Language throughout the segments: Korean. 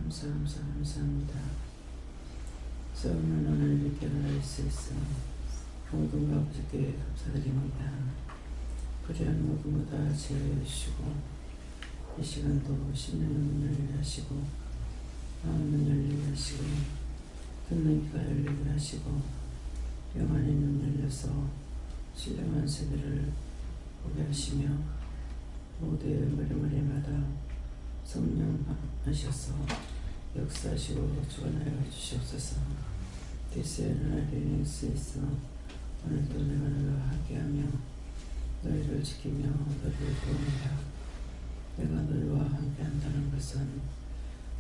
감사합니다. 싸우는 오늘 이렇게 만날 수 있어 모든 아버지께 감사드립니다. 불의한 모든 것 다 제어해 주시고 이 시간도 심령의 문을 하시고 마음의 열리게 하시고 듣는 귀가 열리게 하시고 영안의 눈 열려서 신령한 세계를 보게 하시며 모두의 머리마다 성령 하셔서 역사하시고 주관하여 주시옵소서. 디스에는 알리는 수 있어 오늘도 내가 너희와 함께하며 너희를 지키며 너희를 도우리라. 내가 너희와 함께한다는 것은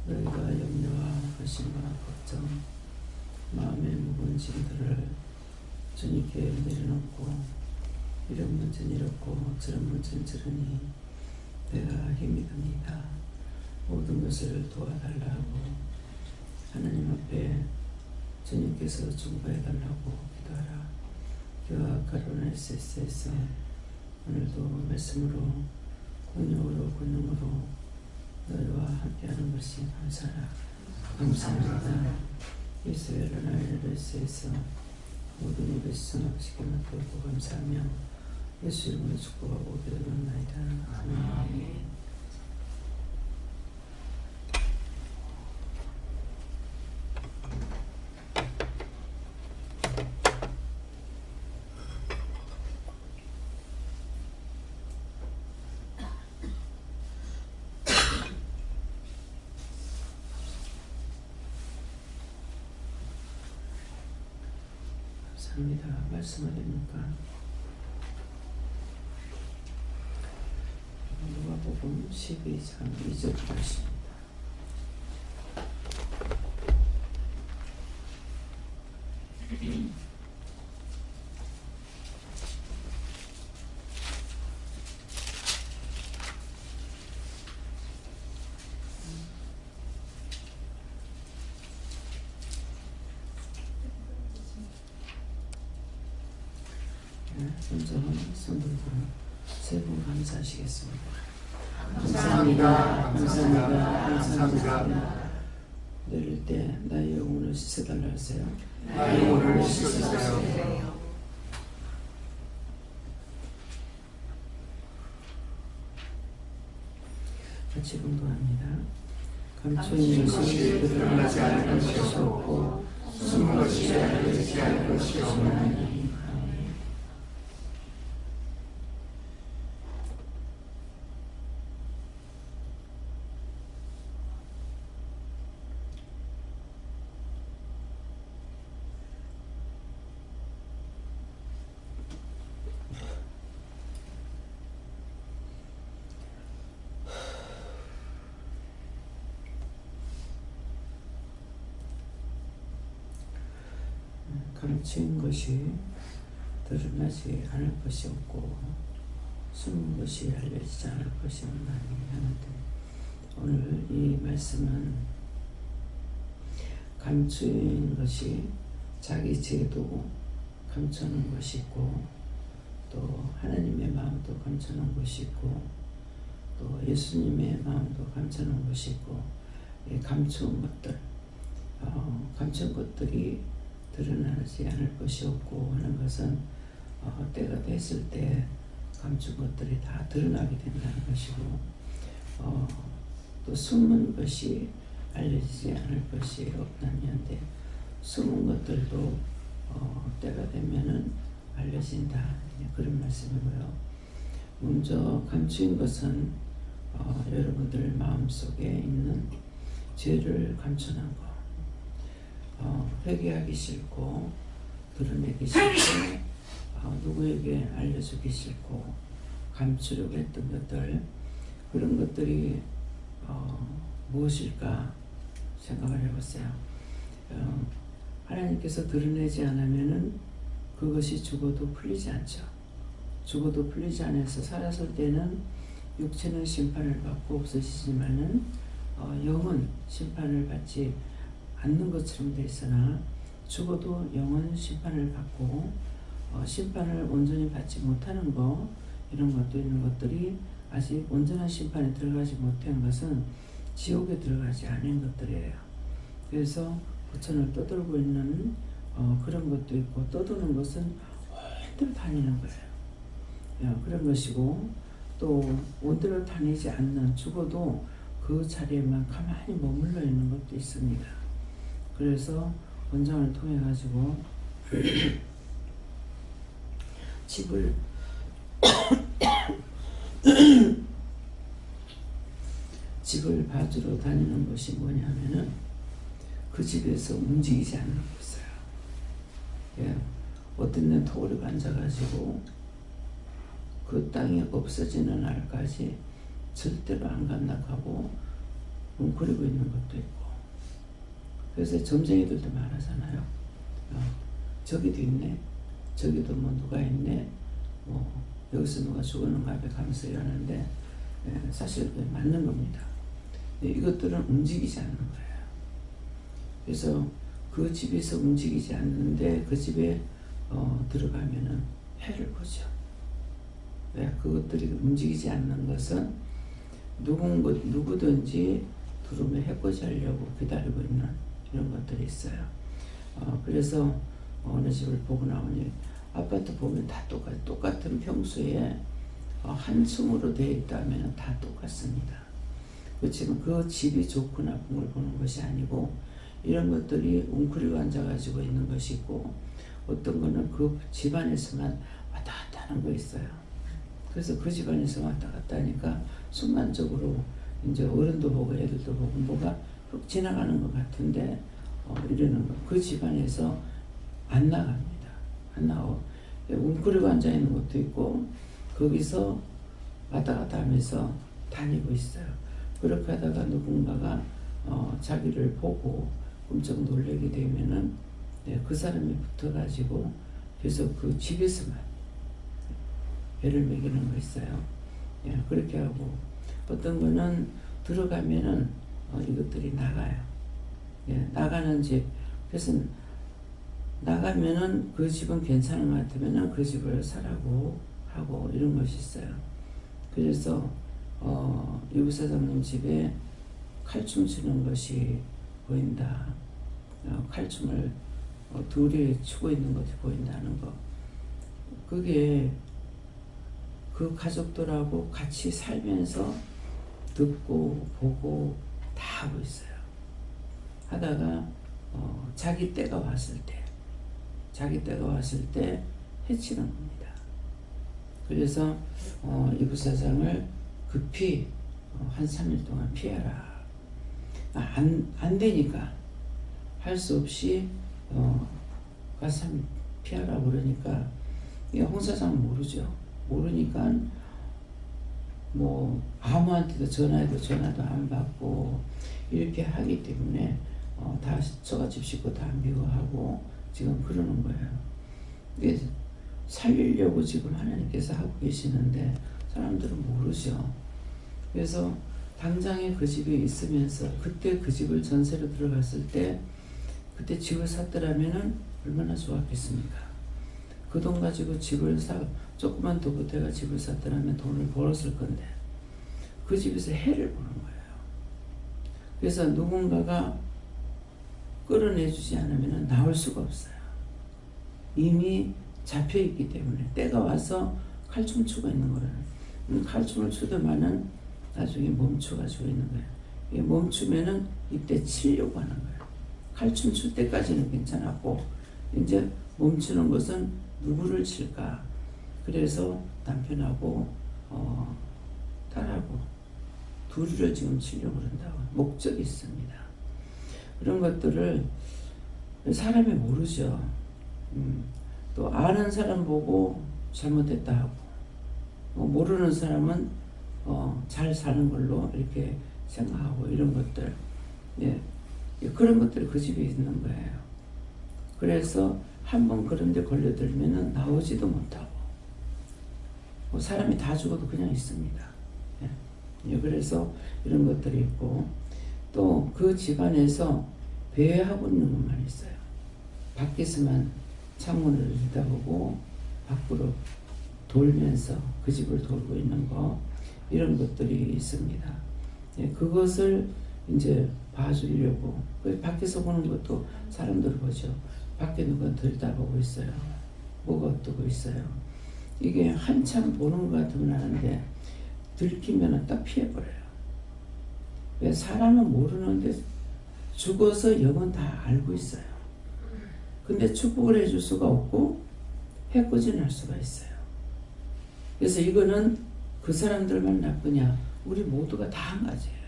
너희가 염려와 근심과 걱정 마음의 무거운 짐들을 주님께 내려놓고 이런 문제는 이렇고 저런 문제는 저러니 내가 힘이 듭니다. 모든 것을 도와달라고 하나님 앞에 주님께서 중보해달라고 기도하라. 기와 가로낼 수 있어 오늘도 말씀으로 권능으로 너희와 함께하는 것이 감사합니다. 이스라엘을 알릴 수 있어 모든 입에 수상하시게 맡고 감사하며 예수 이름으로 축복하고 기도합나이다. 아멘. 감사합니다. 말씀하십니까? 누가복음 12장 2절 말씀입니다. 먼저 성도들 세 분 감사하시겠습니다. 감사합니다. 내릴 때 나의 영혼을 씻어달라 하세요. 나의 영혼을 씻어주세요. 같이 공동합니다. 감추인 것이 드러나지 않을 것이 없고 숨은 것이 알려지지 않을 것이 없나니 감추인 것이 드러나지 않을 것이 없고 숨은 것이 알려지지 않을 것이 없나니 하는데 오늘 이 말씀은 감추인 것이 자기 죄도 감추는 것이 있고 또 하나님의 마음도 감추는 것이 있고 또 예수님의 마음도 감추는 것이 있고 이 감추은 것들 감춘 것들이 드러나지 않을 것이 없고 하는 것은 때가 됐을 때 감춘 것들이 다 드러나게 된다는 것이고 또 숨은 것이 알려지지 않을 것이 없다는 건데 숨은 것들도 때가 되면은 알려진다 그런 말씀이고요. 먼저 감추인 것은 여러분들 마음속에 있는 죄를 감추는 것 회개하기 싫고 드러내기 싫고 누구에게 알려주기 싫고 감추려고 했던 것들 그런 것들이 무엇일까 생각을 해봤어요. 하나님께서 드러내지 않으면은 그것이 죽어도 풀리지 않죠. 죽어도 풀리지 않아서 살았을 때는 육체는 심판을 받고 없어지지만은 영은 심판을 받지 않는 것처럼 돼 있으나 죽어도 영원 심판을 받고 심판을 온전히 받지 못하는 것 이런 것도 있는 것들이 아직 온전한 심판에 들어가지 못한 것은 지옥에 들어가지 않은 것들이에요. 그래서 부천을 떠돌고 있는 그런 것도 있고, 떠도는 것은 온데로 다니는 거예요. 그런 것이고, 또 온데로 다니지 않는, 죽어도 그 자리에만 가만히 머물러 있는 것도 있습니다. 그래서 원장을 통해 가지고 집을 집을 봐주러 다니는 것이 뭐냐면은 그 집에서 움직이지 않는 거였어요. 어떤 데는 토굴에 앉아가지고 그 땅이 없어지는 날까지 절대로 안 간다고 웅크리고 있는 것도 있고, 그래서 점쟁이들도 말하잖아요. 저기도 있네, 저기도 뭐 누가 있네, 뭐 여기서 누가 죽었는가 앞에 가면서 이러는데, 사실 그게 맞는 겁니다. 이것들은 움직이지 않는 거예요. 그래서 그 집에서 움직이지 않는데 그 집에 들어가면은 해를 보죠. 그것들이 움직이지 않는 것은 누구든지 들어오면 해코지 하려고 기다리고 있는 이런 것들이 있어요. 그래서 어느 집을 보고 나오니 아파트 보면 다 똑같은 평수에 한 층으로 되어 있다면 다 똑같습니다. 그렇지만 그 집이 좋고 나쁜 걸 보는 것이 아니고, 이런 것들이 웅크리고 앉아가지고 있는 것이 있고, 어떤 거는 그 집안에서만 왔다 갔다 하는 거 있어요. 그래서 그 집안에서 왔다 갔다 하니까 순간적으로 이제 어른도 보고 애들도 보고 뭐가 훅 지나가는 것 같은데 이러는 거. 그 집안에서 안 나갑니다. 안 나오고 웅크리고 앉아 있는 것도 있고, 거기서 왔다 갔다 하면서 다니고 있어요. 그렇게 하다가 누군가가 자기를 보고 깜짝 놀라게 되면은 그 사람이 붙어가지고 계속 그 집에서만 배를 먹이는 거 있어요. 그렇게 하고, 어떤 거는 들어가면은 이것들이 나가요. 나가는 집. 그래서 나가면은 그 집은 괜찮은 것 같으면은 그 집을 사라고 하고 이런 것이 있어요. 그래서 유부사장님 집에 칼춤 추는 것이 보인다. 칼춤을 둘이 추고 있는 것이 보인다는 거. 그게 그 가족들하고 같이 살면서 듣고 보고 다 하고 있어요. 하다가 자기 때가 왔을 때 해치는 겁니다. 그래서 이부사장을 급히 한 3일 동안 피해라. 안 되니까 할 수 없이 가서 피하라 그러니까 홍 사장은 모르죠. 모르니까 뭐 아무한테도 전화도 안 받고 이렇게 하기 때문에 다 저가 집 식구 다 미워하고 지금 그러는 거예요. 이게 살리려고 지금 하나님께서 하고 계시는데 사람들은 모르죠. 그래서 당장에 그 집에 있으면서 그때 그 집을 전세로 들어갔을 때 그때 집을 샀더라면은 얼마나 좋았겠습니까? 그 돈 가지고 집을 조그만 더 보태가 집을 샀더라면 돈을 벌었을 건데 그 집에서 해를 보는 거예요. 그래서 누군가가 끌어내주지 않으면 나올 수가 없어요. 이미 잡혀있기 때문에 때가 와서 칼춤 추고 있는 거예요. 칼춤을 추더만은 나중에 멈춰가지고 있는 거예요. 멈추면은 이때 치려고 하는 거예요. 칼춤 출 때까지는 괜찮았고 이제 멈추는 것은 누구를 칠까? 그래서 남편하고 딸하고 둘을 지금 치려고 그런다고 목적이 있습니다. 그런 것들을 사람이 모르죠. 또 아는 사람 보고 잘못했다 하고 모르는 사람은 잘 사는 걸로 이렇게 생각하고 이런 것들, 그런 것들이 그 집에 있는 거예요. 그래서 한번 그런 데 걸려들면은 나오지도 못하고 사람이 다 죽어도 그냥 있습니다. 그래서 이런 것들이 있고, 또 그 집안에서 배회하고 있는 것만 있어요. 밖에서만 창문을 들여다보고 밖으로 돌면서 그 집을 돌고 있는 거, 이런 것들이 있습니다. 그것을 이제 봐주려고. 밖에서 보는 것도 사람들 보죠. 밖에 누가 들여다보고 있어요. 뭐가 어떠고 있어요. 이게 한참 보는 것 같으면 하는데 들키면 딱 피해버려요. 왜? 사람은 모르는데 죽어서 영은 다 알고 있어요. 근데 축복을 해줄 수가 없고 해코지할 수가 있어요. 그래서 이거는 그 사람들만 나쁘냐? 우리 모두가 다 한 가지예요.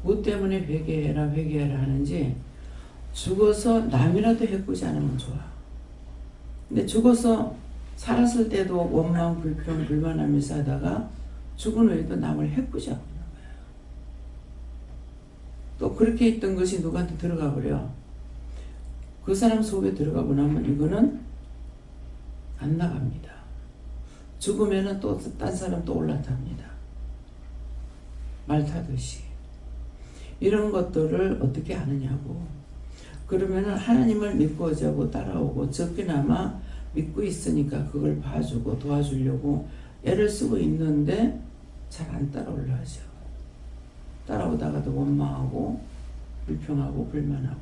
뭐 때문에 회개해라 회개해라 하는지, 죽어서 남이라도 해코지 않으면 좋아. 근데 죽어서 살았을 때도 원망, 불평, 불만하면서 하다가 죽은 후에도 남을 해코지하고 있는 거예요. 또 그렇게 있던 것이 누구한테 들어가 버려. 그 사람 속에 들어가고 나면 이거는 안 나갑니다. 죽으면은 또 딴 사람 또 올라탑니다. 말 타듯이. 이런 것들을 어떻게 하느냐고. 그러면은 하나님을 믿고 자고 따라오고, 적게나마 믿고 있으니까 그걸 봐주고 도와주려고 애를 쓰고 있는데 잘 안 따라오려 하죠. 따라오다가도 원망하고 불평하고 불만하고.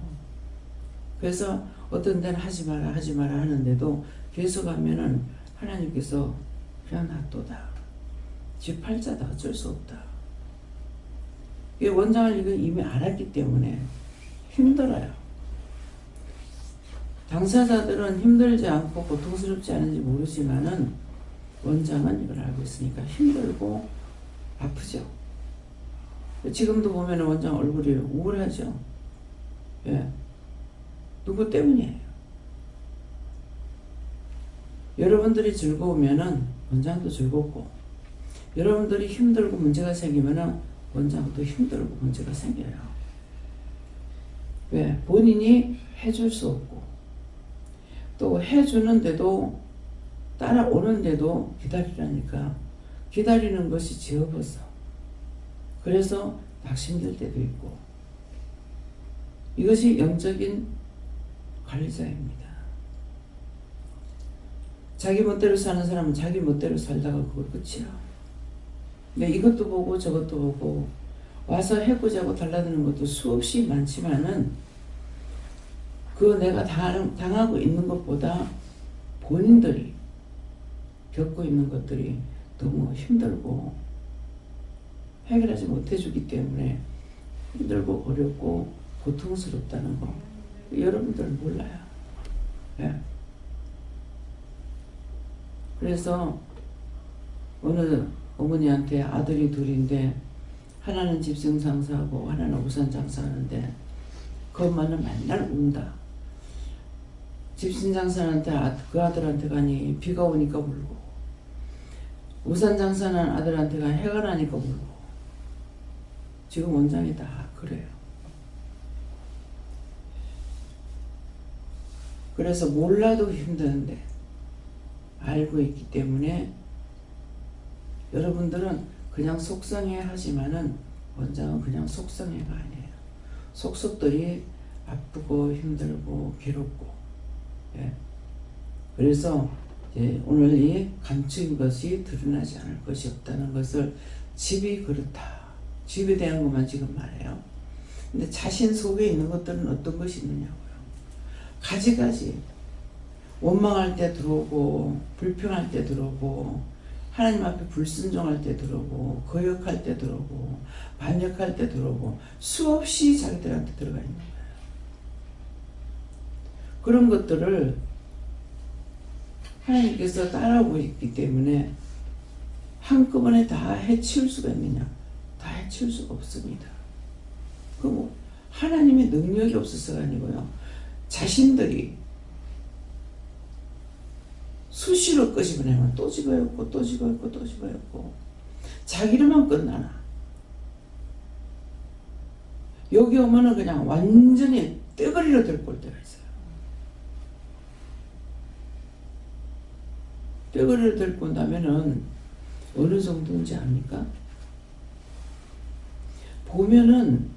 그래서 어떤 데는 하지 마라 하지 마라 하는데도 계속 하면은 하나님께서 그냥 놔둬다. 지 팔자다. 어쩔 수 없다. 이 원장을 이거 이미 알았기 때문에 힘들어요. 당사자들은 힘들지 않고 고통스럽지 않은지 모르지만은 원장은 이걸 알고 있으니까 힘들고 아프죠. 지금도 보면 원장 얼굴이 우울하죠. 예. 누구 때문이에요? 여러분들이 즐거우면은 원장도 즐겁고, 여러분들이 힘들고 문제가 생기면은 원장도 힘들고 문제가 생겨요. 왜? 본인이 해줄 수 없고, 또 해주는데도 따라오는데도 기다리라니까 기다리는 것이 지어버서. 그래서 낙심될 때도 있고. 이것이 영적인 관리자입니다. 자기 멋대로 사는 사람은 자기 멋대로 살다가 그걸 끝이야. 근데 이것도 보고 저것도 보고 와서 해보자고 달라드는 것도 수없이 많지만은, 그 내가 당하고 있는 것보다 본인들이 겪고 있는 것들이 너무 힘들고 해결하지 못해주기 때문에 힘들고 어렵고 고통스럽다는 거 여러분들은 몰라요. 네. 그래서 어느 어머니한테 아들이 둘인데 하나는 집생 장사하고 하나는 우산 장사하는데 그 엄마는 맨날 운다. 집신 장사한테 그 아들한테 가니 비가 오니까 울고, 우산 장사는 아들한테 가니 해가 나니까 울고. 지금 원장이 다 그래요. 그래서 몰라도 힘드는데 알고 있기 때문에 여러분들은 그냥 속상해 하지만은 원장은 그냥 속상해가 아니에요. 속속들이 아프고 힘들고 괴롭고. 예. 그래서 오늘 이 감추인 것이 드러나지 않을 것이 없다는 것을, 집이 그렇다. 집에 대한 것만 지금 말해요. 근데 자신 속에 있는 것들은 어떤 것이 있느냐고요. 가지가지. 원망할 때 들어오고, 불평할 때 들어오고, 하나님 앞에 불순종할 때 들어오고, 거역할 때 들어오고, 반역할 때 들어오고, 수없이 자기들한테 들어가 있는 거예요. 그런 것들을 하나님께서 따라오고 있기 때문에 한꺼번에 다 해치울 수가 있느냐? 다 해치울 수가 없습니다. 그 하나님의 능력이 없어서가 아니고요. 자신들이 수시로 끄집어내면 또 집어였고 또 집어였고 또 집어였고 자기로만 끝나나. 여기 오면은 그냥 완전히 떼거리로 들고 올 때가 있어요. 떼거리로 들고 온다면은 어느 정도인지 압니까? 보면은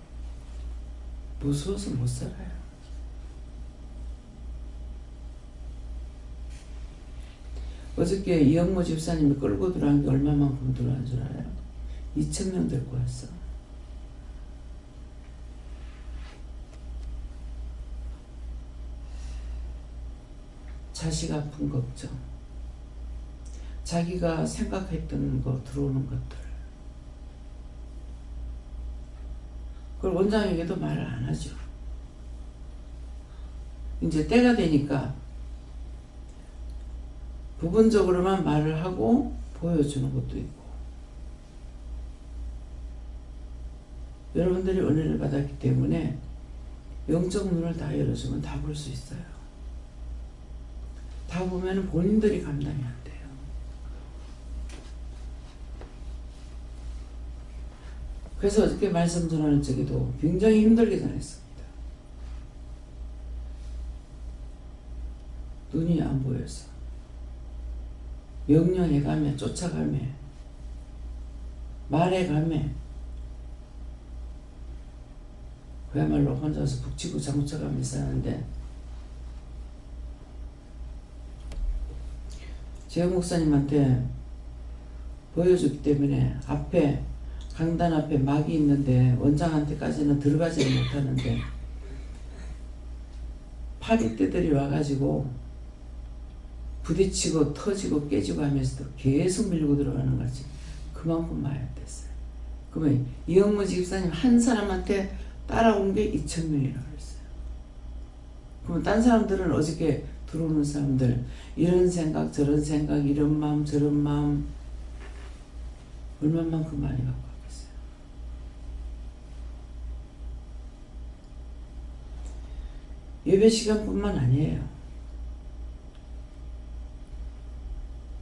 무서워서 못 살아요. 어저께 이영모 집사님이 끌고 들어간 게 얼마만큼 들어간 줄 알아요? 2,000명 데리고 왔어. 자식 아픈 걱정, 자기가 생각했던 거 들어오는 것들, 그걸 원장에게도 말을 안 하죠. 이제 때가 되니까 부분적으로만 말을 하고 보여주는 것도 있고, 여러분들이 은혜를 받았기 때문에 영적 눈을 다 열어주면 다 볼 수 있어요. 다 보면 본인들이 감당이 안 돼요. 그래서 어저께 말씀 전하는 적에도 굉장히 힘들게 전했습니다. 눈이 안 보여서 명령해가며 쫓아가며 말해가며 그야말로 혼자서 북치고 장구쳐가면서 하는데, 재영 목사님한테 보여주기 때문에 앞에 강단 앞에 막이 있는데 원장한테까지는 들어가지는 못하는데 파리떼들이 와가지고 부딪히고 터지고 깨지고 하면서도 계속 밀고 들어가는 거지. 그만큼 많이 됐어요. 그러면 이영무 집사님 한 사람한테 따라온 게 2,000명이라고 그랬어요. 그러면 딴 사람들은 어저께 들어오는 사람들 이런 생각 저런 생각 이런 마음 저런 마음 얼마만큼 많이 갖고 왔겠어요. 예배 시간뿐만 아니에요.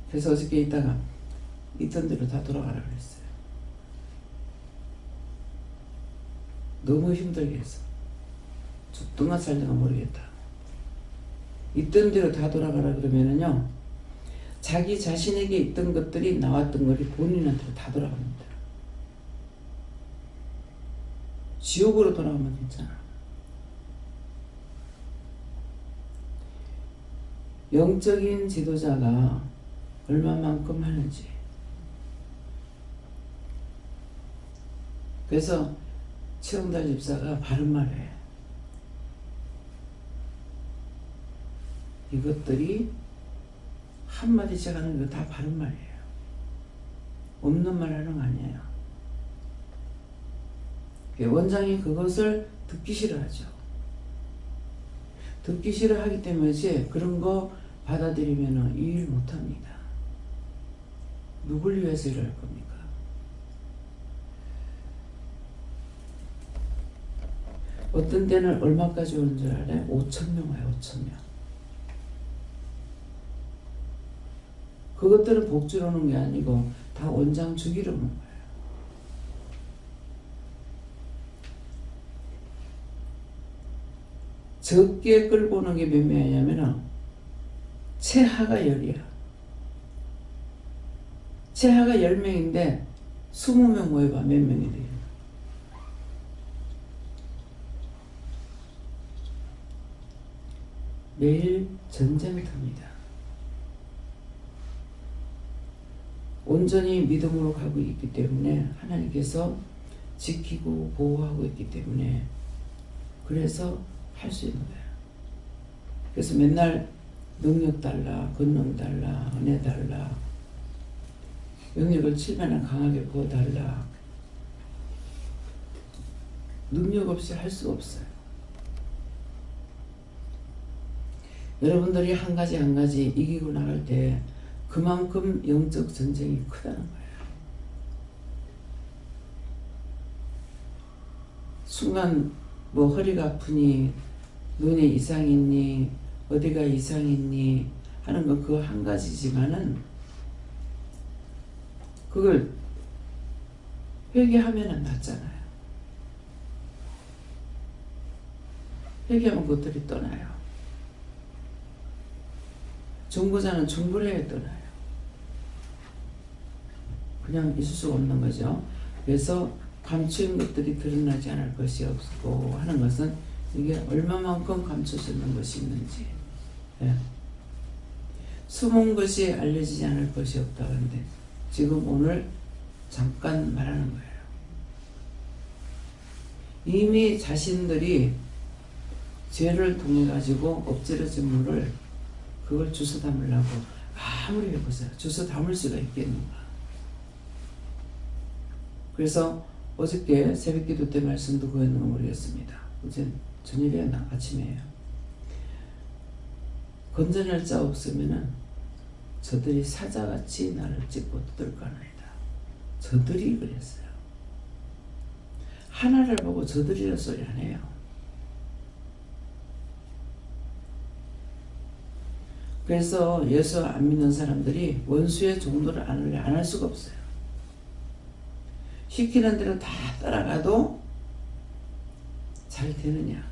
그래서 어저께 있다가 있던 대로 다 돌아가라 그랬어요. 너무 힘들게 해서 죽든가 살든가 모르겠다. 있던 대로 다 돌아가라 그러면은요, 자기 자신에게 있던 것들이 나왔던 것이 본인한테로 다 돌아갑니다. 지옥으로 돌아가면 괜찮아. 영적인 지도자가 얼마만큼 하는지. 그래서 최홍달 집사가 바른 말을 해. 이것들이 한마디씩 하는 거 다 바른 말이에요. 없는 말 하는 거 아니에요. 원장이 그것을 듣기 싫어하죠. 듣기 싫어하기 때문에 그런 거 받아들이면 이 일 못합니다. 누굴 위해서 일할 겁니까? 어떤 때는 얼마까지 오는 줄 알아요? 5,000명 와요. 5,000명. 그것들은 복주로 오는 게 아니고 다 원장 주기로 오는 거예요. 적게 끌고 오는 게 몇 명이냐면 최하가 10이야. 최하가 10명인데 20명 모여봐. 몇 명이 돼요? 매일 전쟁터입니다. 온전히 믿음으로 가고 있기 때문에 하나님께서 지키고 보호하고 있기 때문에 그래서 할 수 있는 거예요. 그래서 맨날 능력 달라, 권능 달라, 은혜 달라, 영역을 7배나 강하게 부어달라. 능력 없이 할 수가 없어요. 여러분들이 한 가지 한 가지 이기고 나갈 때 그만큼 영적 전쟁이 크다는 거예요. 순간 뭐 허리가 아프니, 눈에 이상이 있니, 어디가 이상이 있니 하는 건 그거 한 가지지만은 그걸 회개하면은 낫잖아요. 회개하면 그것들이 떠나요. 중보자는 중보를 해야 떠나요. 그냥 있을 수가 없는 거죠. 그래서 감추인 것들이 드러나지 않을 것이 없고 하는 것은 이게 얼마만큼 감춰지는 것이 있는지. 예. 숨은 것이 알려지지 않을 것이 없다는데 지금 오늘 잠깐 말하는 거예요. 이미 자신들이 죄를 통해 가지고 엎질러진 물을 그걸 주워 담으려고 아무리 해보세요. 주워 담을 수가 있겠는가. 그래서 어저께 새벽기도 때 말씀도 그였는 거 모르겠습니다. 어제 저녁이었나 아침이에요. 건져낼 자 없으면은 저들이 사자같이 나를 찢고 뜯을까나이다. 저들이 그랬어요. 하나를 보고 저들이라 소리 안 해요. 그래서 예수 안 믿는 사람들이 원수의 종도를 안 할 수가 없어요. 시키는 대로 다 따라가도 잘 되느냐.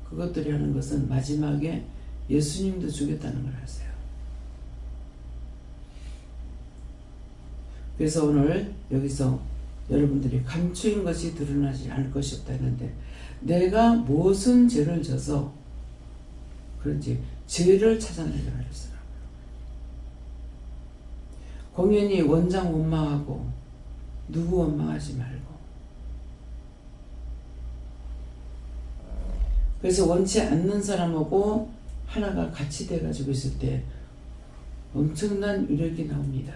그것들이 하는 것은 마지막에 예수님도 죽였다는 걸 아세요. 그래서 오늘 여기서 여러분들이 감추인 것이 드러나지 않을 것이 없다 했는데, 내가 무슨 죄를 져서 그런지 죄를 찾아내려고 하셨어요. 공연히 원장 원망하고 누구 원망하지 말고. 그래서 원치 않는 사람하고 하나가 같이 돼가지고 있을 때 엄청난 위력이 나옵니다.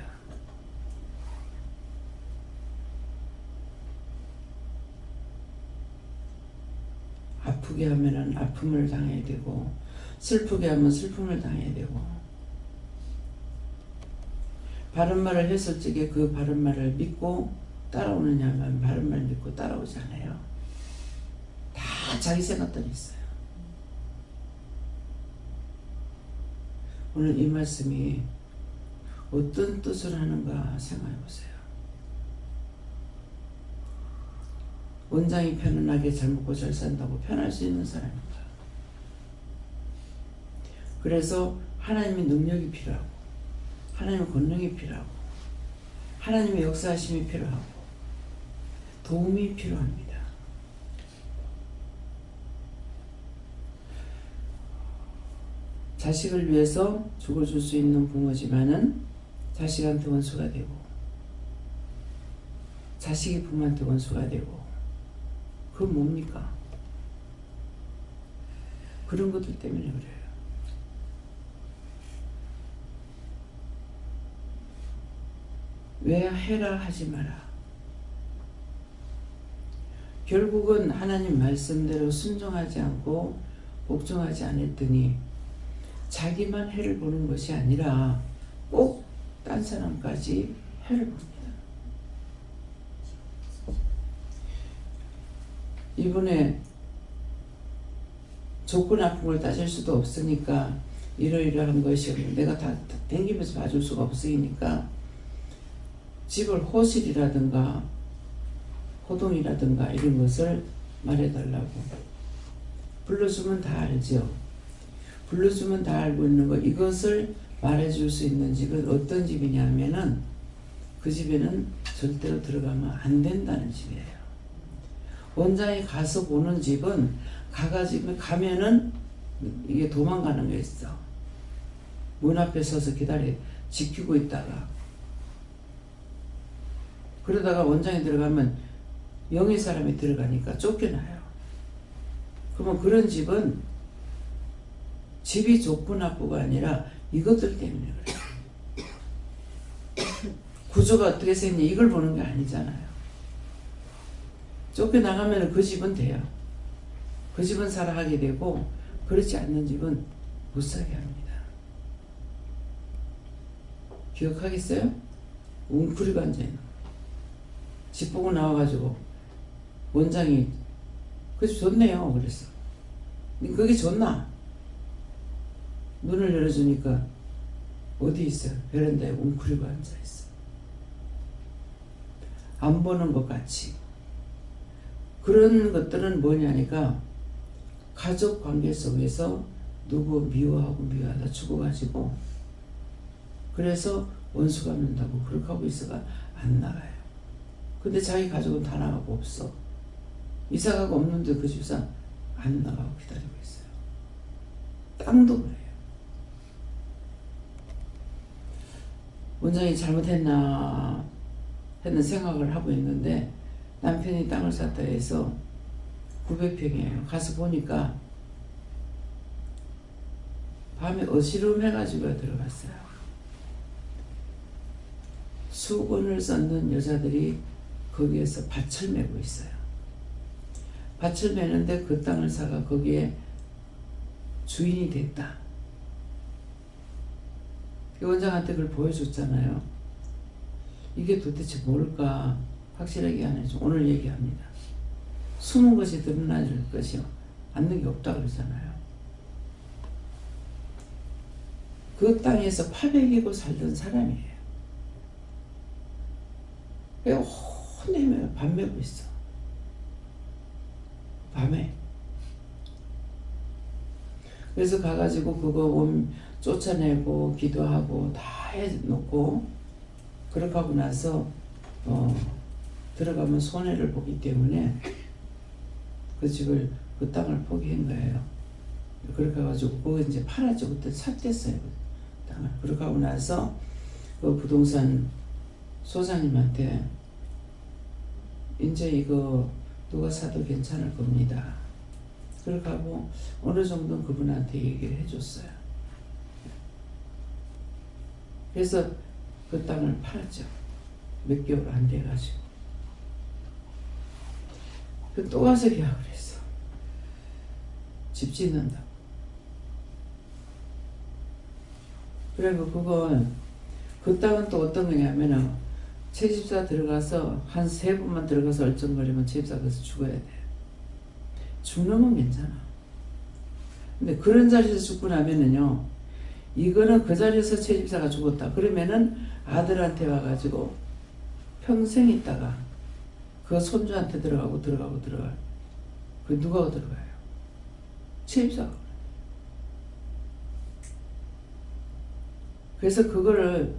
아프게 하면은 아픔을 당해야 되고, 슬프게 하면 슬픔을 당해야 되고, 바른 말을 했을 적에 그 바른 말을 믿고 따라오느냐 하면 바른 말 믿고 따라오지 않아요. 다 자기 생각들이 있어요. 오늘 이 말씀이 어떤 뜻을 하는가 생각해 보세요. 원장이 편안하게 잘 먹고 잘 산다고 편할 수 있는 사람인가? 그래서 하나님의 능력이 필요하고, 하나님의 권능이 필요하고, 하나님의 역사하심이 필요하고, 도움이 필요합니다. 자식을 위해서 죽어줄 수 있는 부모지만은 자식한테 원수가 되고, 자식이 부모한테 원수가 되고, 그건 뭡니까? 그런 것들 때문에 그래요. 왜 해라 하지 마라. 결국은 하나님 말씀대로 순종하지 않고 복종하지 않았더니 자기만 해를 보는 것이 아니라 꼭 딴 사람까지 해를 봅니다. 이번에 조건 나쁜 걸 따질 수도 없으니까 이러이러한 것이 내가 다 땡기면서 봐줄 수가 없으니까 집을 호실이라든가 호동이라든가 이런 것을 말해달라고. 불러주면 다 알죠. 불러주면 다 알고 있는 거, 이것을 말해줄 수 있는 집은 어떤 집이냐면은 그 집에는 절대로 들어가면 안 된다는 집이에요. 원장이 가서 보는 집은 가가지고 가면은 이게 도망가는 게 있어. 문 앞에 서서 지키고 있다가 그러다가 원장이 들어가면 영의 사람이 들어가니까 쫓겨나요. 그러면 그런 집은 집이 좋고 나쁘가 아니라 이것들 때문에 그래요. 구조가 어떻게 생겼냐 이걸 보는 게 아니잖아요. 쫓겨나가면 그 집은 돼요. 그 집은 살아가게 되고, 그렇지 않는 집은 못 살게 합니다. 기억하겠어요? 웅크리고 앉아있는 거. 집 보고 나와가지고 원장이 그 집 좋네요 그랬어. 그게 좋나? 문을 열어주니까 어디 있어요? 베란다에 웅크리고 앉아있어. 안 보는 것 같이. 그런 것들은 뭐냐니까 가족 관계 속에서 누구 미워하고 미워하다 죽어가지고, 그래서 원수가 맺는다고 그렇게 하고 있어가 안 나가요. 근데 자기 가족은 다 나가고 없어. 이사가고 없는데 그 집사 안 나가고 기다리고 있어요. 땅도 그래요. 원장이 잘못했나 했는 생각을 하고 있는데, 남편이 땅을 샀다 해서 900평이에요. 가서 보니까 밤에 어지럼해가지고 들어갔어요. 수건을 썼는 여자들이 거기에서 밭을 메고 있어요. 밭을 메는데 그 땅을 사가 거기에 주인이 됐다. 원장한테 그걸 보여줬잖아요. 이게 도대체 뭘까 확실하게 안 해줘. 오늘 얘기합니다. 숨은 것이 드러날 것이 않는 게 없다 그러잖아요. 그 땅에서 800이고 살던 사람이에요. 혼내며 밤 메고 있어. 밤에. 그래서 가가지고 그거 쫓아내고 기도하고 다 해놓고 그렇게 하고 나서 들어가면 손해를 보기 때문에 그 집을 그 땅을 포기한 거예요. 그렇게 해가지고 그거 이제 팔았죠. 그때 샀댔어요. 그 땅을. 그렇게 하고 나서 그 부동산 소장님한테 이제 이거 누가 사도 괜찮을 겁니다. 그렇게 하고 어느 정도는 그분한테 얘기를 해줬어요. 그래서 그 땅을 팔았죠. 몇 개월 안 돼가지고. 또 와서 계약을 했어. 집 짓는다고. 그리고 그 땅은 또 어떤 거냐면은 채집사 들어가서 한 3번만 들어가서 얼쩡거리면 채집사 거기서 죽어야 돼. 죽는 괜찮아. 근데 그런 자리에서 죽고 나면은요, 이거는 그 자리에서 채집사가 죽었다. 그러면은 아들한테 와가지고 평생 있다가 그 손주한테 들어가고. 그 누가 들어가요? 채집사가. 그래서 그거를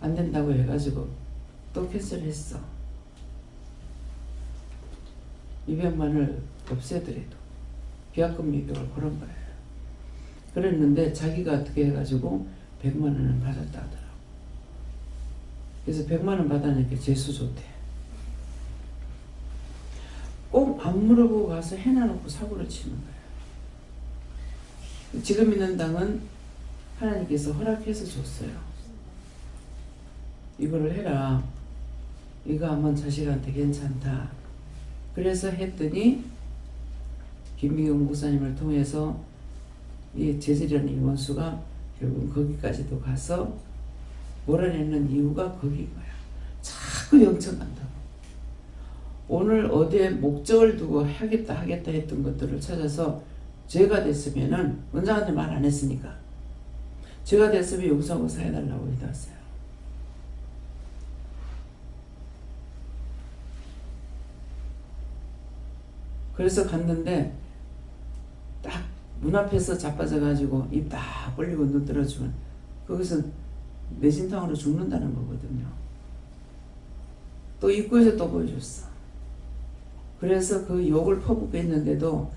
안 된다고 해가지고 또 캔슬했어. 200만을 없애더라도 비약금 미격을 걸은 거예요. 그랬는데 자기가 어떻게 해가지고 100만 원을 받았다 하더라고. 그래서 100만 원 받아내니까 재수 좋대. 꼭 안 물어보고 가서 해놔놓고 사고를 치는 거예요. 지금 있는 땅은 하나님께서 허락해서 줬어요. 이거를 해라. 이거 하면 자식한테 괜찮다. 그래서 했더니 김미경 목사님을 통해서 이 재질이라는 이 원수가 결국 거기까지도 가서 몰아내는 이유가 거기인 거야. 자꾸 영청 간다고. 오늘 어디에 목적을 두고 하겠다 했던 것들을 찾아서 죄가 됐으면은 원장한테 말 안 했으니까 죄가 됐으면 용서하고 사해달라고 해놨어요. 그래서 갔는데 딱 문 앞에서 자빠져가지고 입 딱 벌리고 눈 들어주면 거기서 내진탕으로 죽는다는 거거든요. 또 입구에서 또 보여줬어. 그래서 그 욕을 퍼붓고 있는데도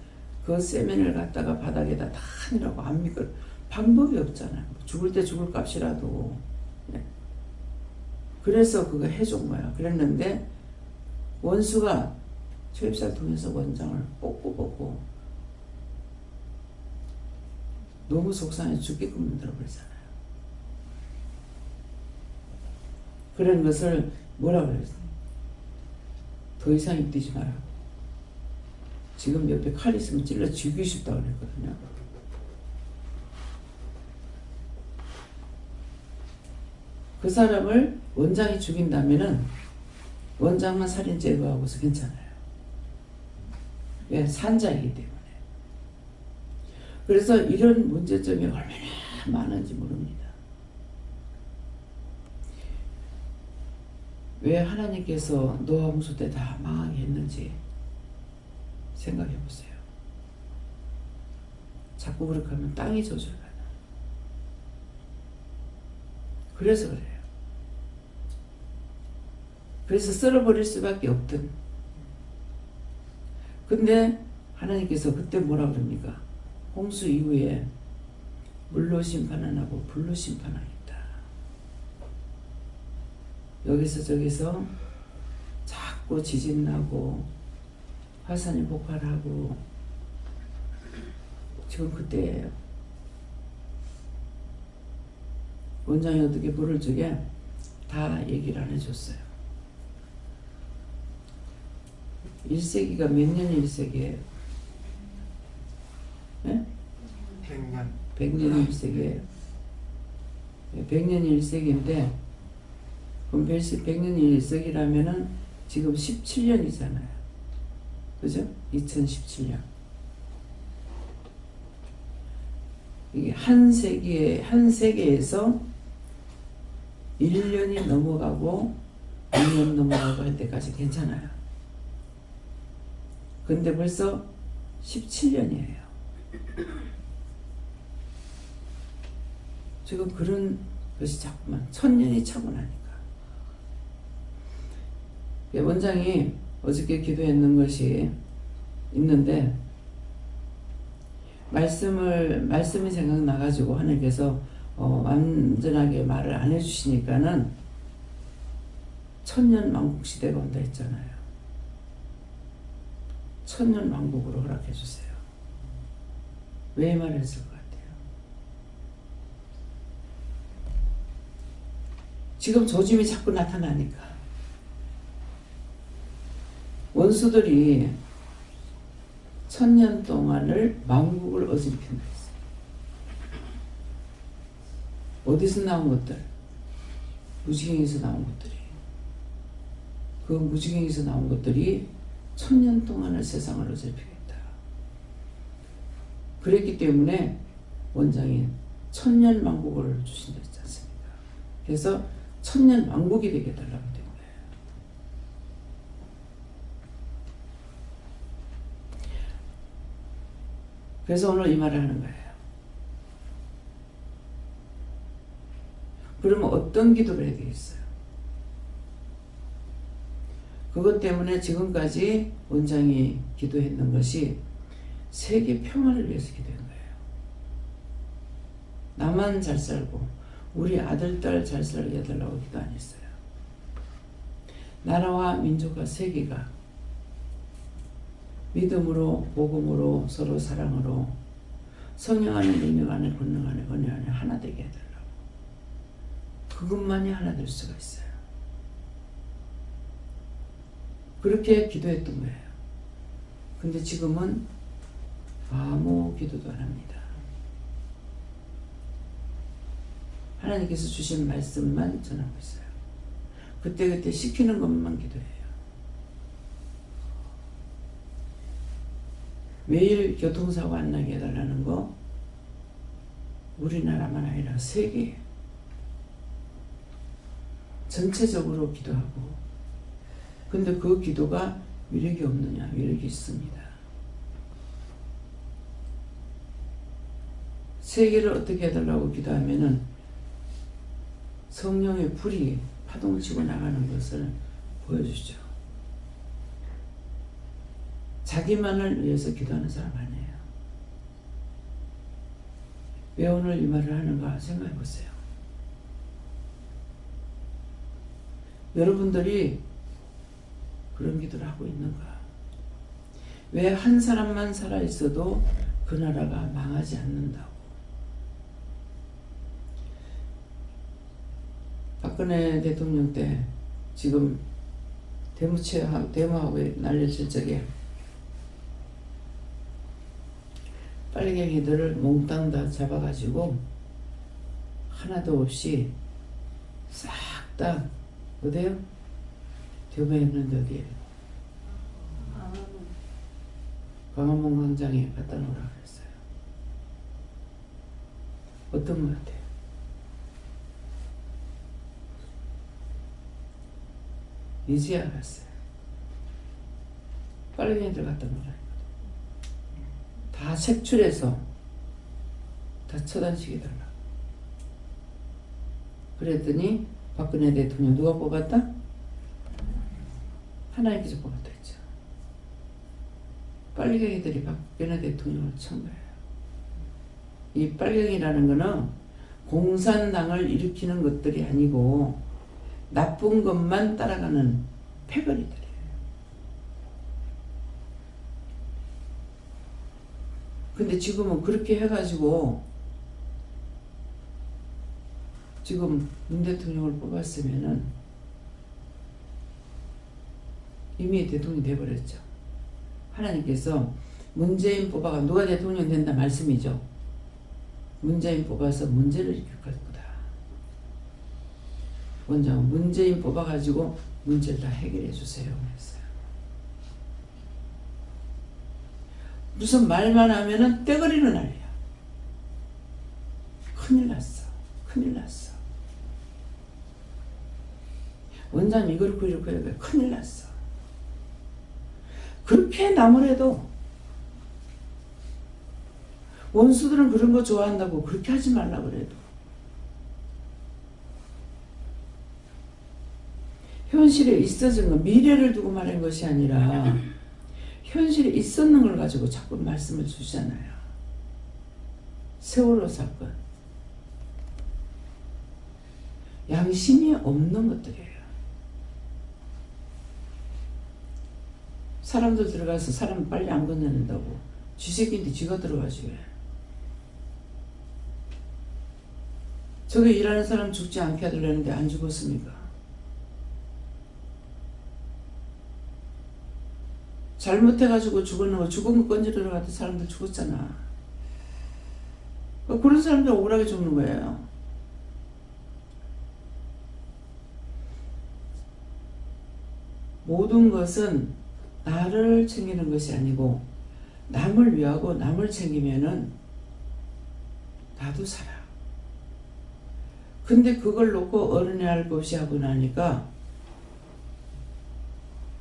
그 세면을 갖다가 바닥에다 다 하느라고 안 믿고 방법이 없잖아요. 죽을 때 죽을 값이라도. 그래서 그거 해준 거야. 그랬는데 원수가 초입사를 통해서 원장을 뽑고 너무 속상해 죽게끔 만들어버리잖아요. 그런 것을 뭐라 그랬어? 더 이상 입뛰지 말라고. 지금 옆에 칼 있으면 찔러 죽이고 싶다고 그랬거든요. 그 사람을 원장이 죽인다면은 원장만 살인 제거하고서 괜찮아요. 왜? 산자이기 때문에. 그래서 이런 문제점이 얼마나 많은지 모릅니다. 왜 하나님께서 노아 홍수 때 다 망하게 했는지 생각해 보세요. 자꾸 그렇게 하면 땅이 저주를 받아요. 그래서 그래요. 그래서 썰어버릴 수밖에 없던. 근데 하나님께서 그때 뭐라 그럽니까? 홍수 이후에 물로 심판은 하고 불로 심판하겠다. 여기서 저기서 자꾸 지진 나고 화산이 폭발하고 지금 그때예요. 원장이 어떻게 부를 적에 다 얘기를 안 해줬어요. 1세기가 몇 년이 1세기예요? 네? 100년. 100년이 1세기예요. 100년이 1세기인데 그럼 100년이 1세기라면은 지금 17년이잖아요. 그죠? 2017년. 이게 한 세계에서 1년이 넘어가고 2년 넘어가고 할 때까지 괜찮아요. 근데 벌써 17년이에요. 지금 그런 것이 자꾸만 1000년이 차고 나니까. 원장이 어저께 기도했는 것이 있는데 말씀이 생각나가지고 하나님께서 완전하게 말을 안 해주시니까는 천년왕국 시대가 온다 했잖아요. 천년왕국으로 허락해 주세요. 왜 말했을 것 같아요? 지금 조짐이 자꾸 나타나니까 원수들이 1000년 동안을 왕국을 어지럽힌다 했어요. 어디서 나온 것들? 무지개에서 나온 것들이. 그 무지개에서 나온 것들이 1000년 동안을 세상을 어지럽히겠다. 그랬기 때문에 원장이 1000년 왕국을 주신다 했지 않습니까? 그래서 1000년 왕국이 되게 해달라고 된 거예요. 그래서 오늘 이 말을 하는 거예요. 그러면 어떤 기도를 해야 되겠어요? 그것 때문에 지금까지 원장이 기도했는 것이 세계 평화를 위해서 기도한 거예요. 나만 잘 살고 우리 아들, 딸 잘 살게 해달라고 기도 안 했어요. 나라와 민족과 세계가 믿음으로, 복음으로, 서로 사랑으로 성령 안에, 능력 안에, 권능 안에, 은혜 안에 하나 되게 해달라고. 그것만이 하나 될 수가 있어요. 그렇게 기도했던 거예요. 근데 지금은 아무 기도도 안 합니다. 하나님께서 주신 말씀만 전하고 있어요. 그때그때 시키는 것만 기도해요. 매일 교통사고 안 나게 해달라는 거 우리나라만 아니라 세계 전체적으로 기도하고, 근데 그 기도가 위력이 없느냐? 위력이 있습니다. 세계를 어떻게 해달라고 기도하면은 성령의 불이 파동을 치고 나가는 것을 보여주죠. 자기만을 위해서 기도하는 사람 아니에요. 왜 오늘 이 말을 하는가 생각해 보세요. 여러분들이 그런 기도를 하고 있는가? 왜 한 사람만 살아있어도 그 나라가 망하지 않는다고? 박근혜 대통령 때 지금 데모하고 날려질 적에 빨갱이들을 몽땅 다 잡아가지고 하나도 없이 싹 다 어디에요? 대모했는데 어디에요? 광화문 광장에 갖다 놓으라 그랬어요. 어떤 것 같아요? 이제야 갔어요. 빨갱이들 갖다 놓으라. 다 색출해서 다 처단시키달라. 그랬더니 박근혜 대통령 누가 뽑았다? 하나님께서 뽑았다 했죠. 빨갱이들이 박근혜 대통령을 천 거예요. 이 빨갱이라는 거는 공산당을 일으키는 것들이 아니고 나쁜 것만 따라가는 패거리들이에요. 근데 지금은 그렇게 해가지고 지금 문 대통령을 뽑았으면은 이미 대통령이 돼버렸죠. 하나님께서 문재인 뽑아가 누가 대통령 된다 말씀이죠. 문재인 뽑아서 문제를 일으킬 거다. 원장은 문재인 뽑아가지고 문제를 다 해결해 주세요. 그랬어요. 무슨 말만 하면은 떼거리는 난리야. 큰일 났어. 큰일 났어. 원장님 이렇고 이렇고 큰일 났어. 그렇게 나무래도 원수들은 그런 거 좋아한다고 그렇게 하지 말라 그래도 현실에 있어진 거 미래를 두고 말한 것이 아니라 현실에 있었는 걸 가지고 자꾸 말씀을 주시잖아요. 세월호 사건 양심이 없는 것들이에요. 사람들 들어가서 사람 빨리 안 건너낸다고 쥐새끼인데 쥐가 들어가지 왜. 저기 일하는 사람 죽지 않게 하려는데 안 죽었습니까? 잘못해가지고 죽었는 거 죽은 거 건지러 갔던 사람들 죽었잖아. 그런 사람들 억울하게 죽는 거예요. 모든 것은 나를 챙기는 것이 아니고 남을 위하고 남을 챙기면은 나도 살아. 근데 그걸 놓고 어른이 할 것 없이 하고 나니까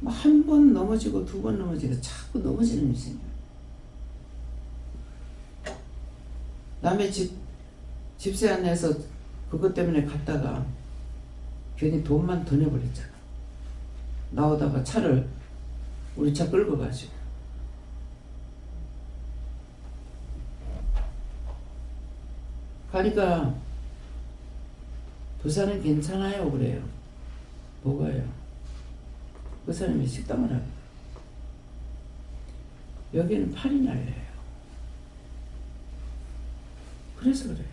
한 번 넘어지고 두 번 넘어지고 자꾸 넘어지는 일이 생겨요. 남의 집세 안 내서 그것 때문에 갔다가 괜히 돈만 더 내버렸잖아. 나오다가 차를 우리 차 끌고 가지고 가니까 부산은 괜찮아요 그래요. 뭐가요? 그 사람이 식당을 하고 여기는 팔이 날려요. 그래서 그래요.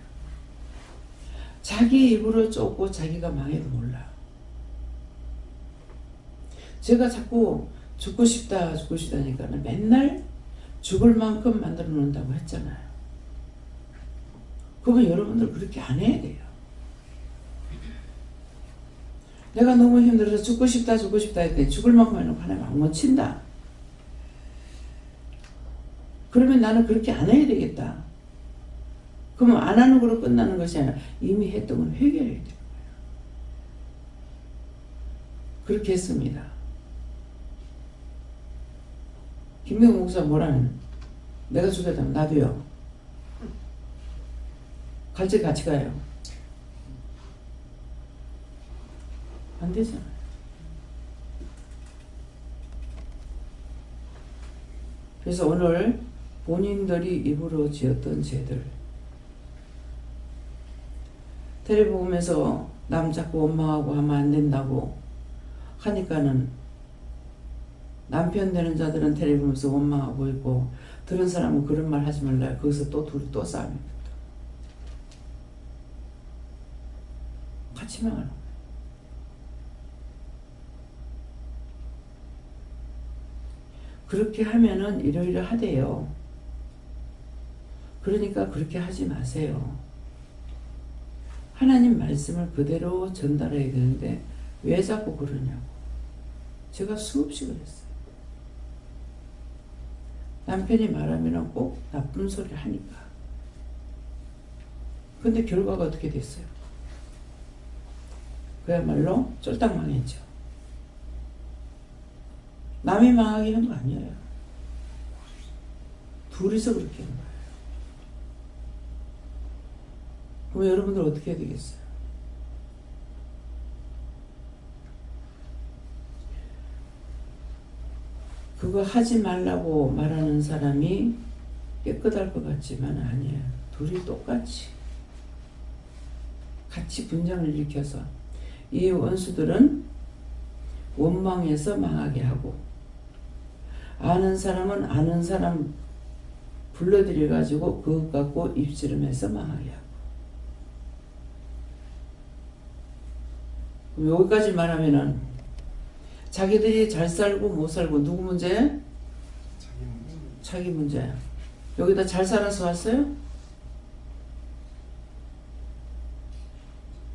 자기 입으로 쫓고 자기가 망해도 몰라. 제가 자꾸 죽고 싶다 죽고 싶다니까 맨날 죽을 만큼 만들어 놓는다고 했잖아요. 그러면 여러분들 그렇게 안 해야 돼요. 내가 너무 힘들어서 죽고 싶다 했더니 죽을 만큼 해놓고 하나님 안 친다. 그러면 나는 그렇게 안 해야 되겠다. 그러면 안 하는 거로 끝나는 것이 아니라 이미 했던 건 회개해야 되는 거예요. 그렇게 했습니다. 김명호 목사 뭐라는 내가 죽였다면 나도요. 갈지 같이 가요. 안 되잖아요. 그래서 오늘 본인들이 입으로 지었던 죄들 텔레비 보면서 남 자꾸 원망하고 하면 안 된다고 하니까는 남편 되는 자들은 텔레비 보면서 원망하고 있고 들은 사람은 그런 말 하지 말라. 거기서 또 둘이 또 싸움이 붙어. 같이 망하는 거예요. 그렇게 하면은 이러이러하대요. 그러니까 그렇게 하지 마세요. 하나님 말씀을 그대로 전달해야 되는데 왜 자꾸 그러냐고. 제가 수없이 그랬어요. 남편이 말하면 꼭 나쁜 소리를 하니까. 근데 결과가 어떻게 됐어요? 그야말로 쫄딱 망했죠. 남이 망하게 한 거 아니에요. 둘이서 그렇게 한 거예요. 그럼 여러분들 어떻게 해야 되겠어요? 그거 하지 말라고 말하는 사람이 깨끗할 것 같지만 아니에요. 둘이 똑같이 같이 분쟁을 일으켜서 이 원수들은 원망해서 망하게 하고 아는 사람은 아는 사람 불러들여 가지고 그것 갖고 입씨름해서 망하게 하고 그럼 여기까지 말하면은 자기들이 잘 살고 못 살고 누구 문제? 자기 문제야. 여기다 잘 살아서 왔어요?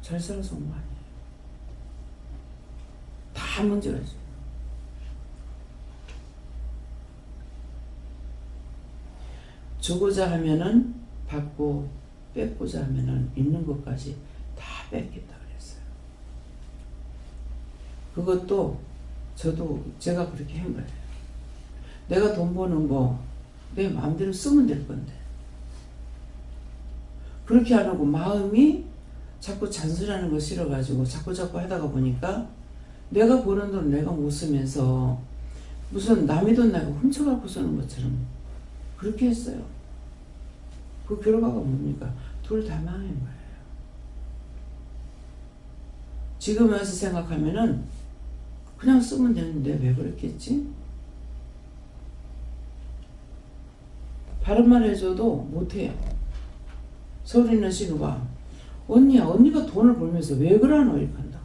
잘 살아서 온 거 아니에요. 다 문제가 있어요. 주고자 하면은 받고, 뺏고자 하면은 있는 것까지 다 뺏겠다 그랬어요. 그것도 제가 그렇게 한 거예요. 내가 돈 버는 거 내 마음대로 쓰면 될 건데 그렇게 안 하고 마음이 자꾸 잔소리하는 거 싫어가지고 자꾸 하다가 보니까 내가 버는 돈 내가 못 쓰면서 무슨 남의 돈 내가 훔쳐갖고 쓰는 것처럼 그렇게 했어요. 그 결과가 뭡니까? 둘 다 망한 거예요. 지금 와서 생각하면은 그냥 쓰면 되는데 왜 그랬겠지? 바른 말 해줘도 못해요. 서울 있는 신우가 언니가 돈을 벌면서 왜 그러노 이렇게 한다.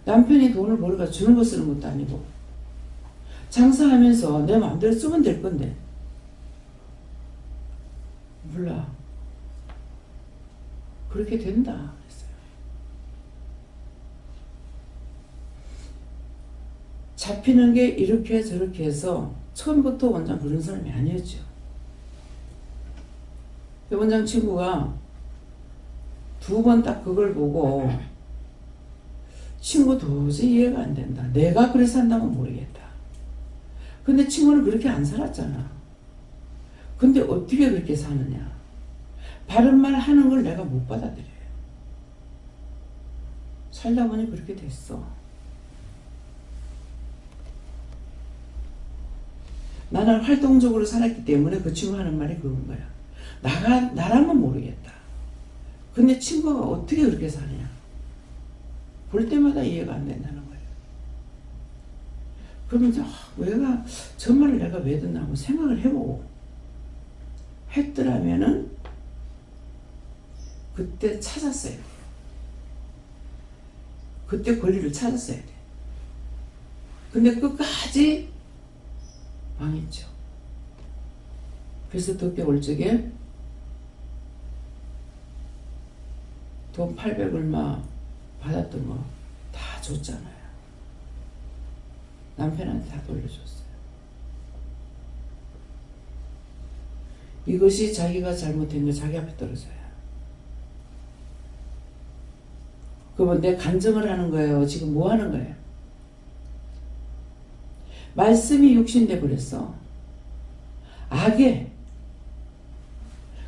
남편이 돈을 벌어가 주는 거 쓰는 것도 아니고 장사하면서 내 마음대로 쓰면 될 건데 몰라. 그렇게 된다 그랬어요. 잡히는 게 이렇게 저렇게 해서 처음부터 원장 그런 사람이 아니었죠. 원장 친구가 2번 딱 그걸 보고 친구 도저히 이해가 안 된다. 내가 그래서 한다면 모르겠다. 근데 친구는 그렇게 안 살았잖아. 근데 어떻게 그렇게 사느냐. 바른 말 하는 걸 내가 못 받아들여요. 살다 보니 그렇게 됐어. 나는 활동적으로 살았기 때문에 그 친구 하는 말이 그건 거야. 나라면 모르겠다. 근데 친구가 어떻게 그렇게 사느냐. 볼 때마다 이해가 안 된다는 거예요. 그러면서 저 말을 내가 왜 듣나 한번 생각을 해보고 했더라면은 그때 찾았어야 돼요. 그때 권리를 찾았어야 돼. 근데 끝까지 망했죠. 그래서 덕계 올 적에 돈 800 얼마 받았던 거 다 줬잖아요. 남편한테 다 돌려줬어요. 이것이 자기가 잘못한 거 자기 앞에 떨어져요. 그러면 내 간증을 하는 거예요. 지금 뭐 하는 거예요? 말씀이 육신돼 버렸어. 악에.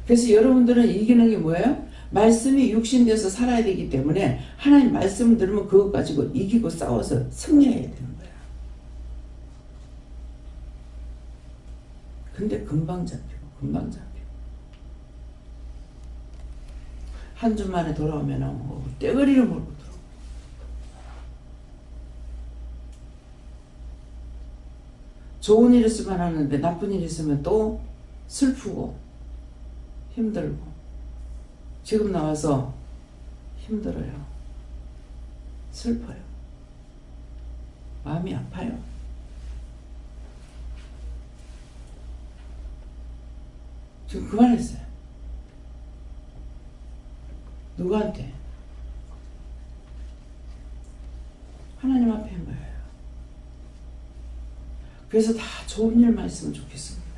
그래서 여러분들은 이기는 게 뭐예요? 말씀이 육신돼서 살아야 되기 때문에 하나님 말씀을 들으면 그것 가지고 이기고 싸워서 승리해야 되는 거야. 근데 금방 잡혀. 한 주 만에 돌아오면 떼거리를 몰고 들어. 좋은 일 있으면 하는데 나쁜 일 있으면 또 슬프고 힘들고. 지금 나와서 힘들어요. 슬퍼요. 마음이 아파요. 지금 그만했어요. 누구한테? 하나님 앞에 한 거예요. 그래서 다 좋은 일만 있으면 좋겠습니다.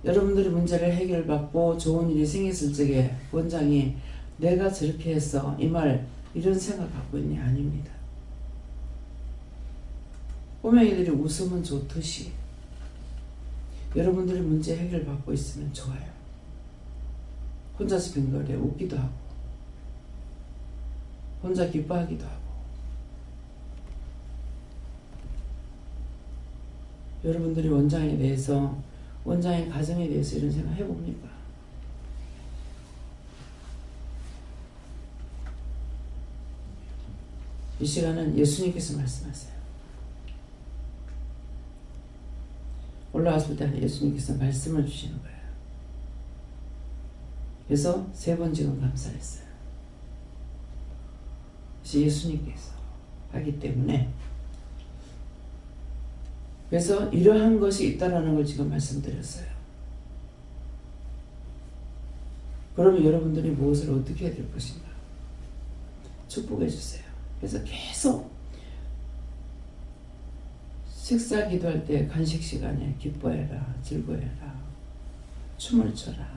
여러분들이 문제를 해결받고 좋은 일이 생겼을 적에 원장이 내가 저렇게 했어 이 말 이런 생각 갖고 있니? 아닙니다. 꼬맹이들이 웃으면 좋듯이 여러분들이 문제 해결받고 있으면 좋아요. 혼자서 빙거려 웃기도 하고 혼자 기뻐하기도 하고. 여러분들이 원장에 대해서 원장의 가정에 대해서 이런 생각 해봅니까? 이 시간은 예수님께서 말씀하세요. 올라왔을 때 예수님께서 말씀을 주시는 거예요. 그래서 3번 지금 감사했어요. 그래서 예수님께서 하기 때문에, 그래서 이러한 것이 있다라는 걸 지금 말씀드렸어요. 그러면 여러분들이 무엇을 어떻게 해야 될 것인가? 축복해 주세요. 그래서 계속 식사 기도할 때 간식 시간에 기뻐해라, 즐거워해라, 춤을 춰라,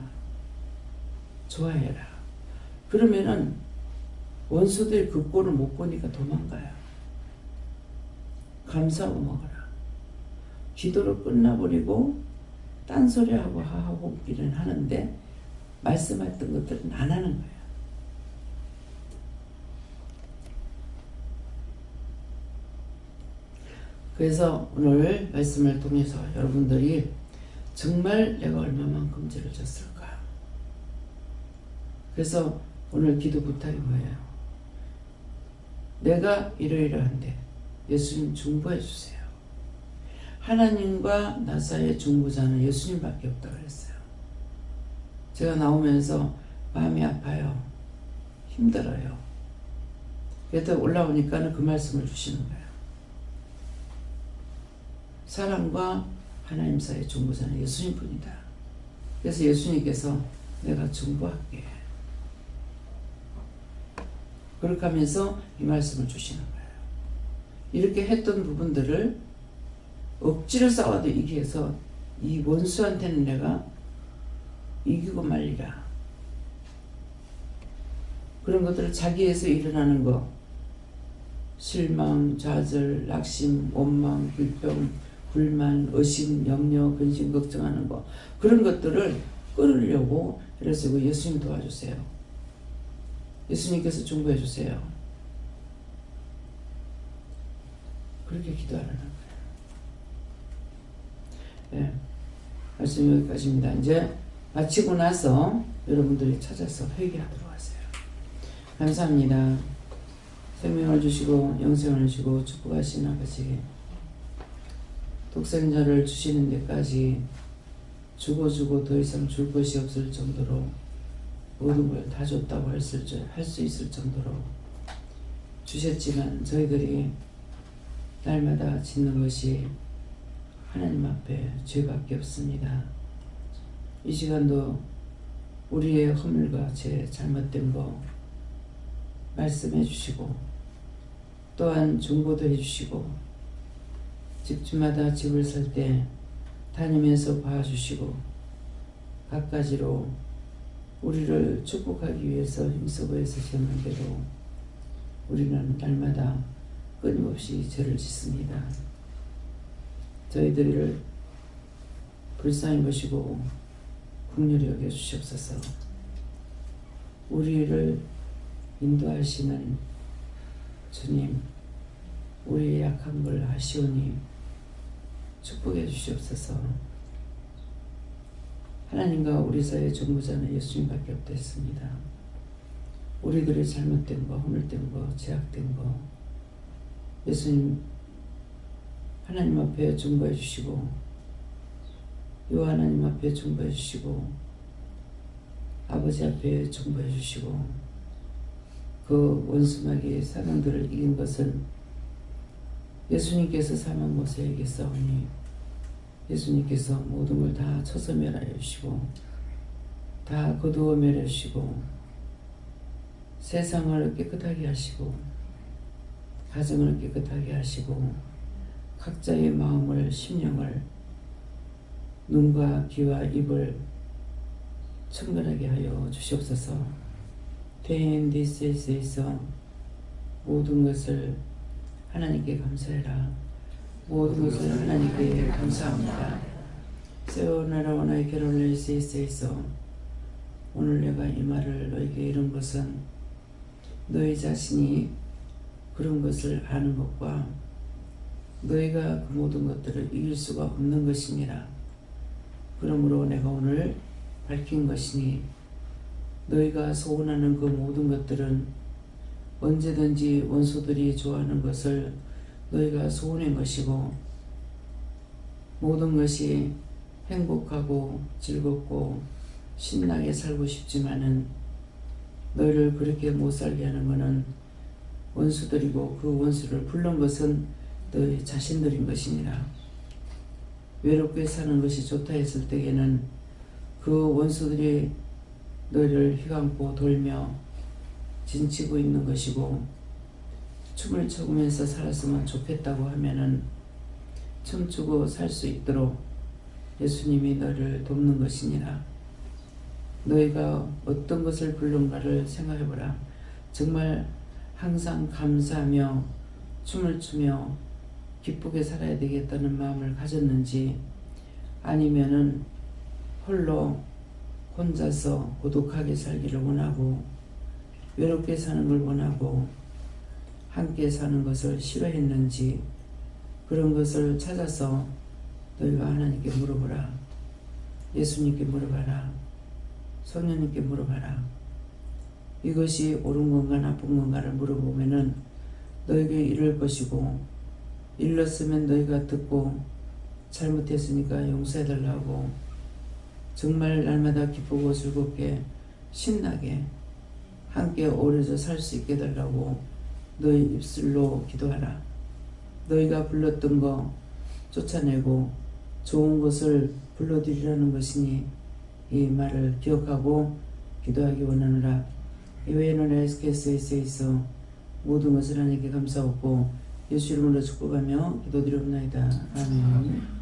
좋아해라. 그러면은 원수들이 그 꼴을 못 보니까 도망가요. 감사하고 먹어라. 기도를 끝나버리고 딴소리하고 하고기는 하는데 말씀했던 것들은 안 하는 거예요. 그래서 오늘 말씀을 통해서 여러분들이 정말 내가 얼마만큼 죄를 졌을까? 그래서 오늘 기도 부탁이 뭐예요? 내가 이러이러한데 예수님 중보해 주세요. 하나님과 나 사이의 중보자는 예수님밖에 없다고 그랬어요. 제가 나오면서 마음이 아파요. 힘들어요. 그래도 올라오니까는 그 말씀을 주시는 거예요. 사람과 하나님 사이의 중보자는 예수님뿐이다. 그래서 예수님께서 내가 중보할게. 그렇게 하면서 이 말씀을 주시는 거예요. 이렇게 했던 부분들을 억지로 싸워도 이기해서 이 원수한테는 내가 이기고 말리라. 그런 것들을 자기에서 일어나는 거, 실망, 좌절, 낙심, 원망, 불평, 불만, 의심, 염려, 근심, 걱정하는 거, 그런 것들을 끊으려고 그래서 예수님 도와주세요. 예수님께서 중보해 주세요. 그렇게 기도하라는 거예요. 네, 말씀 여기까지입니다. 이제 마치고 나서 여러분들이 찾아서 회개하도록 하세요. 감사합니다. 생명을 주시고 영생을 주시고 축복하신 아버지, 독생자를 주시는 데까지 주고 더 이상 줄 것이 없을 정도로 모든 걸 다 줬다고 할 수 있을 정도로 주셨지만 저희들이 날마다 짓는 것이 하나님 앞에 죄밖에 없습니다. 이 시간도 우리의 허물과 죄, 잘못된 거 말씀해 주시고 또한 중보도 해 주시고 집주마다 집을 살 때 다니면서 봐주시고 갖가지로 우리를 축복하기 위해서 힘쓰고 애쓰시는 대로 우리는 날마다 끊임없이 죄를 짓습니다. 저희들을 불쌍히 보시고 긍휼히 여겨 주시옵소서. 우리를 인도하시는 주님, 우리의 약한 걸 아시오니 축복해 주시옵소서. 하나님과 우리 사이의 중보자는 예수님밖에 없겠습니다. 우리들의 잘못된 거, 허물된 거, 죄악된 거 예수님 하나님 앞에 중보해 주시고 요 하나님 앞에 중보해 주시고 아버지 앞에 중보해 주시고 그 원수마귀의 사람들을 이긴 것은 예수님께서 사망 못에 이겼사오니 예수님께서 모든 걸 다 쳐서 멸하여 주시고 다 거두어 멸하여 주시고 세상을 깨끗하게 하시고 가정을 깨끗하게 하시고 각자의 마음을 심령을 눈과 귀와 입을 청결하게 하여 주시옵소서. 대인디스에서 모든 것을 하나님께 감사해라. 모든 것을 하나님께 감사합니다. 세워나라 원하의 결혼을 있어 오늘 내가 이 말을 너에게 이룬 것은 너희 자신이 그런 것을 아는 것과 너희가 그 모든 것들을 이길 수가 없는 것이니라. 그러므로 내가 오늘 밝힌 것이니 너희가 소원하는 그 모든 것들은 언제든지 원수들이 좋아하는 것을 너희가 소원한 것이고 모든 것이 행복하고 즐겁고 신나게 살고 싶지만은 너희를 그렇게 못 살게 하는 것은 원수들이고 그 원수를 부른 것은 너희 자신들인 것이니라. 외롭게 사는 것이 좋다 했을 때에는 그 원수들이 너희를 휘감고 돌며 진치고 있는 것이고, 춤을 춰가면서 살았으면 좋겠다고 하면은 춤추고 살 수 있도록 예수님이 너를 돕는 것이니라. 너희가 어떤 것을 부른가를 생각해보라. 정말 항상 감사하며 춤을 추며 기쁘게 살아야 되겠다는 마음을 가졌는지, 아니면은 홀로 혼자서 고독하게 살기를 원하고 외롭게 사는 걸 원하고 함께 사는 것을 싫어했는지, 그런 것을 찾아서 너희가 하나님께 물어보라. 예수님께 물어봐라. 성령님께 물어봐라. 이것이 옳은 건가 나쁜 건가를 물어보면은 너에게 이를 것이고, 일렀으면 너희가 듣고 잘못했으니까 용서해달라고 정말 날마다 기쁘고 즐겁게 신나게 함께 어우러져 살 수 있게 해달라고 너희 입술로 기도하라. 너희가 불렀던 거 쫓아내고 좋은 것을 불러드리라는 것이니 이 말을 기억하고 기도하기 원하노라. 이외에는 SKS에서 모든 것을 하나님께 감사하고 예수 이름으로 축복하며 기도드리옵나이다. 아멘.